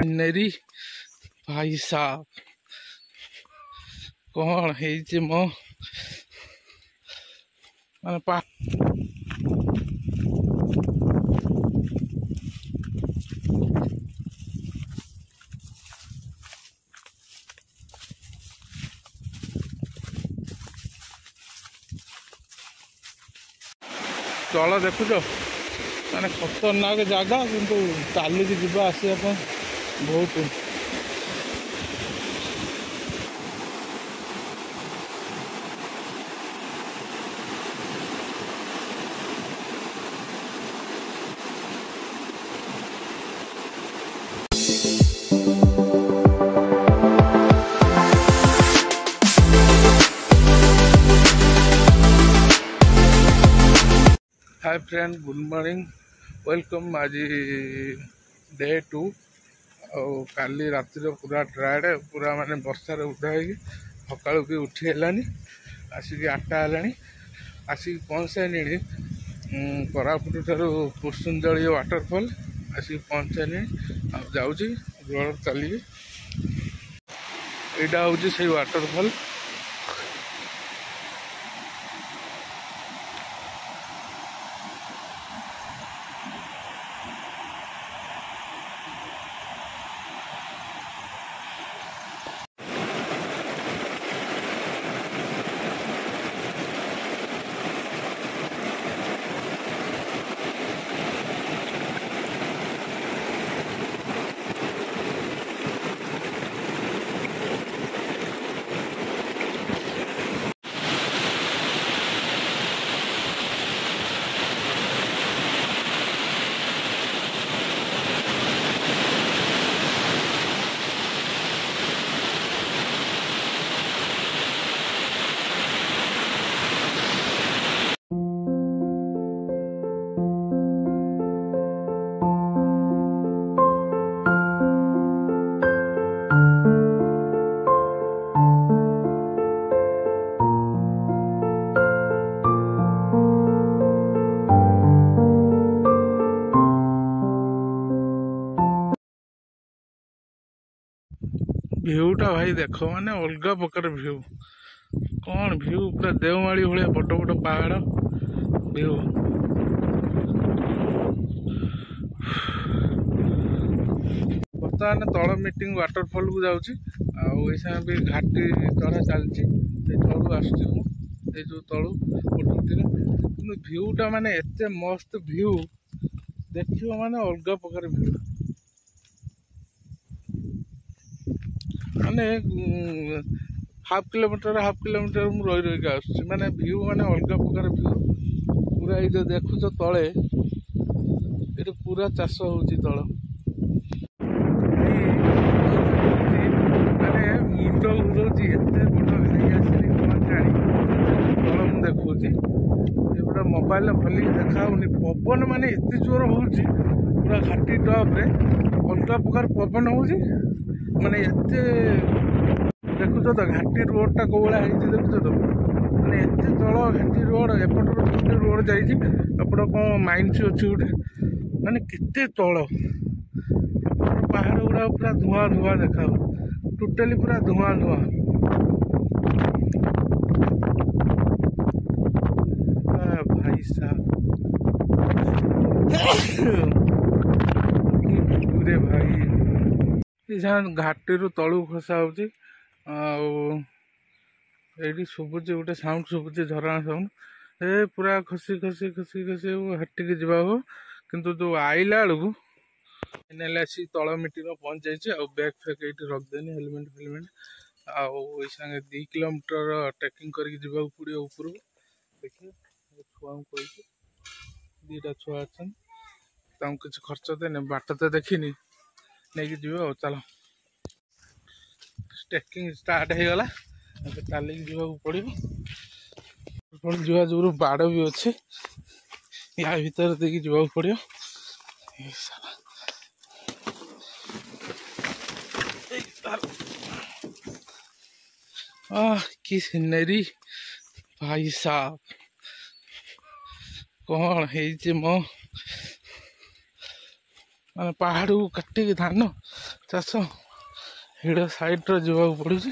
नेरी भाई साहब कौन है मो माने पा चल देखुच माने खतरनाक जगह किंतु चलिक जावा आसा बहुत hi friend good morning welcome आज डे 2 काली राति पूरा ड्राइड पूरा माने वर्षा उदा सका भी उठी है आसिक 8टा है आसिक पहुँच सारे कोरापुट ठार पुष्पुंजलि वाटरफॉल आसिक पहुँच सारे जाऊँगी रोड चलिए यहाँ हूँ से वाटरफॉल भ्यूटा भाई देख माने अलग प्रकार भ्यू कौन भ्यू पूरा देवमाली भाया बड़ बड़ पहाड़ भ्यू बर्तमान तल मीटिंग वाटरफॉल को जाऊँगी आसा भी घाटी चढ़ा चलती तलू आसुँच जो तलू कि भ्यूटा माने एते मस्त भ्यू देख माने अलग प्रकार भ्यू माने हाफ किलोमीटर मु रही रही आसुँच माने भ्यू माने अलग प्रकार भ्यू पूरा ये देखुच तले ये पूरा चाष होची तल माने मुंड घुरौची एते बड़ घाई आसी कौन जानी तल मु देखुची पूरा मोबाइल भली देखाऊनी पवन माने एते जोर होची पूरा घाटी टॉप रे अलग प्रकार पवन होची माने एते देखुच तो घाटी रोड टा कौला देखुच तो माने एते तल घाटी रोड एपटर रोड जाइए एपट कौन माइन्स अच्छी गोटे माने केते तल पहाड़ गुड़ा पूरा धुआं धुआं देखा टोटाली पूरा धुआं धुआं भाई साहब रे भाई घाटी रू तलू खसा होची ये शुभुच गोटे साउंड शुभुच झरणा साउंड ए पूरा खसी खसी खसी खसी हाटी के जा हो किंतु जो आइला बेलू आसी तल मीटिंग पहुँच जाइए बैग फैग ये रखदेनी हेलमेट फेलमेट आई संगे 2 किलोमीटर ट्रेकिंग करके पड़ो ऊपर देखिए छुआ को दीटा छुआ अच्छा किसी खर्च देने बाट तो देखनी नहीं जीव चलो ट्रेकिंग स्टार्ट हो गला चलिक जावाक पड़ो जुआ जो बाड़ भी अच्छे या भीतर देखिए जावाक पड़ो कि सिनेरी भाई साहब कौन है मो माने पहाड़ को काटिक धान ଚାଷ ହିଡ଼ ସାଇଡ଼୍ରେ ଯିବାକୁ ପଡ଼ୁଛି।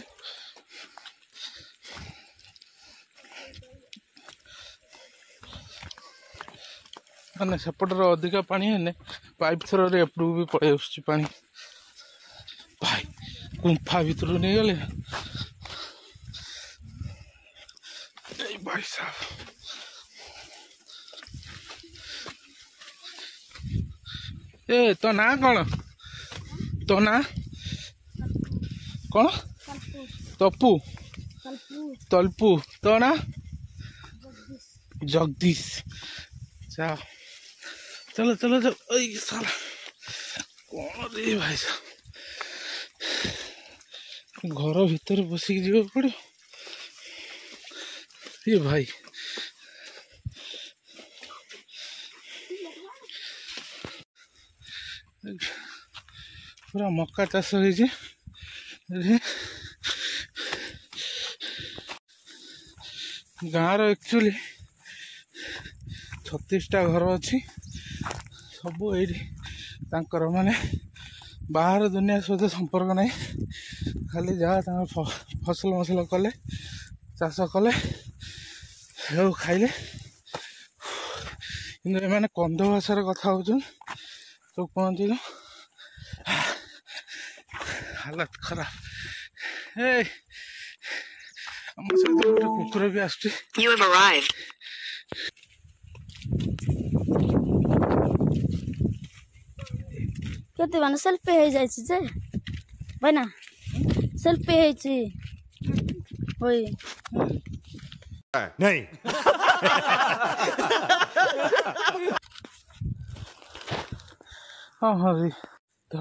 ମାନେ ସେପଟରେ ଅଧିକା ପାଣି ହେଲେ ପାଇପ୍ ଥ୍ରୋରେ ଏପଟକୁ ବି ପଳେଇ ଆସୁଛି ପାଣି। ଭାଇ ଗୁମ୍ଫା ଭିତରୁ ନେଇଗଲେ ଏଇ ଭାଇ ସାହେବ। ଏ ତୋ ନାଁ କ'ଣ? ତୋ ନାଁ କ'ଣ? ତପୁ ତଲ୍ପୁ। ତୋ ନାଁ? ଜଗଦୀଶ। ଯାଅ चलो चलो चलो। साला कौन रे भाई साहब, घर भीतर बसिक जीव पड़ो ये भाई। पूरा मक्का चाष हो गाँव एक्चुअली 36टा घर अच्छी सब ये माने बाहर दुनिया सहित संपर्क नहीं, खाली जहाँ फसल मसल कले चाष कले खाइले। कि कंध भाषार कथा हो तो कहती हालत खराब। सहित गोटे कुकुर भी आस केते माने सेल्फी हे जाय छी जे बना सेल्फी हे छी होय नहीं। हाँ हाँ जी तो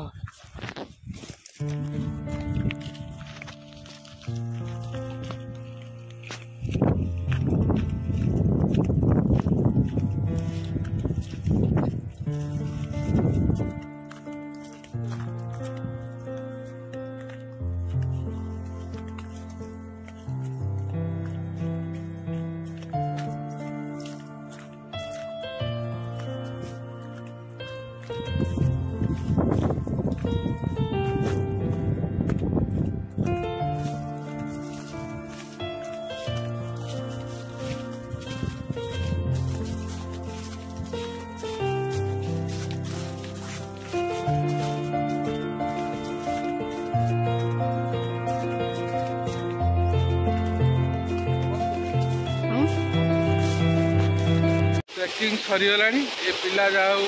ट्रेकिंग सरीगला ये पिला जाऊ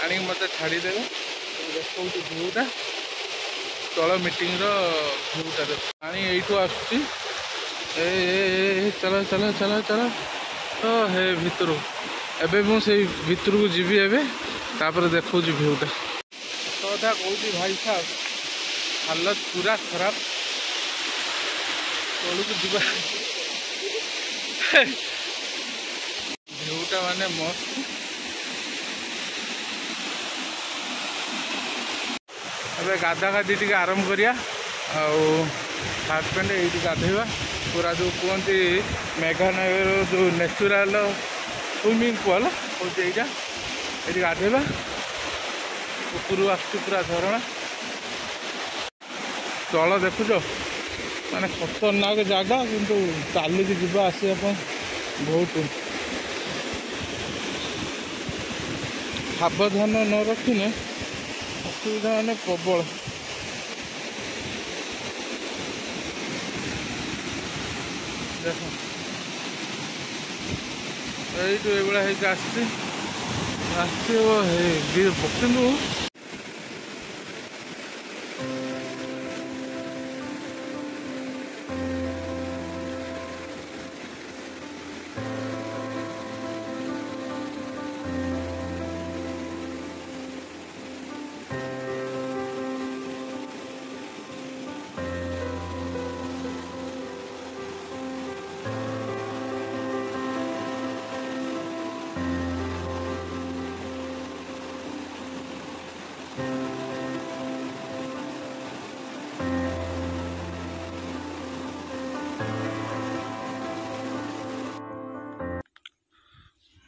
आनी मत छाड़ीदे देखो भ्यूटा तल मीटिंग भ्यूटा पानी यू आसुची। चलो चलो चलो चलो तो हे भितर एबे मुझे भितर को जीवी एबे तापर देखो भ्यूटा तो कथा कहूँ भाई साहब हालत पूरा खराब तलू को जीवा भ्यूटा माने मस्त। अबे गाधा गाधी टी आरंभ करिया हाफ पैंट ये गाधेवा पूरा जो कहते मेघालय जो नेचुराल स्विमिंग पूल हूँ यहाँ ये गाधेवा ऊपर आस पूरा झरणा तल देखुच माने खतरनाक जगह किंतु चलिक जावा आसपा बहुत सावधान न रखिने असुविधा माने प्रबल। देख ये किंतु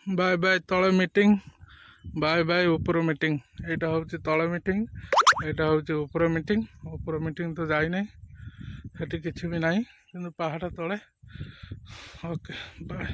बाय बाय तल मीटिंग बाय बाय ऊपर मीटिंग यहाँ हूँ तल मीटिंग ଏଇଟା ହେଉଛି ଉପର ମିଟିଂ ତ ଯାଇନାହିଁ, ସେଠି କିଛି ବି ନାହିଁ, କିନ୍ତୁ ପାହାଡ଼ ତଳେ। Okay bye.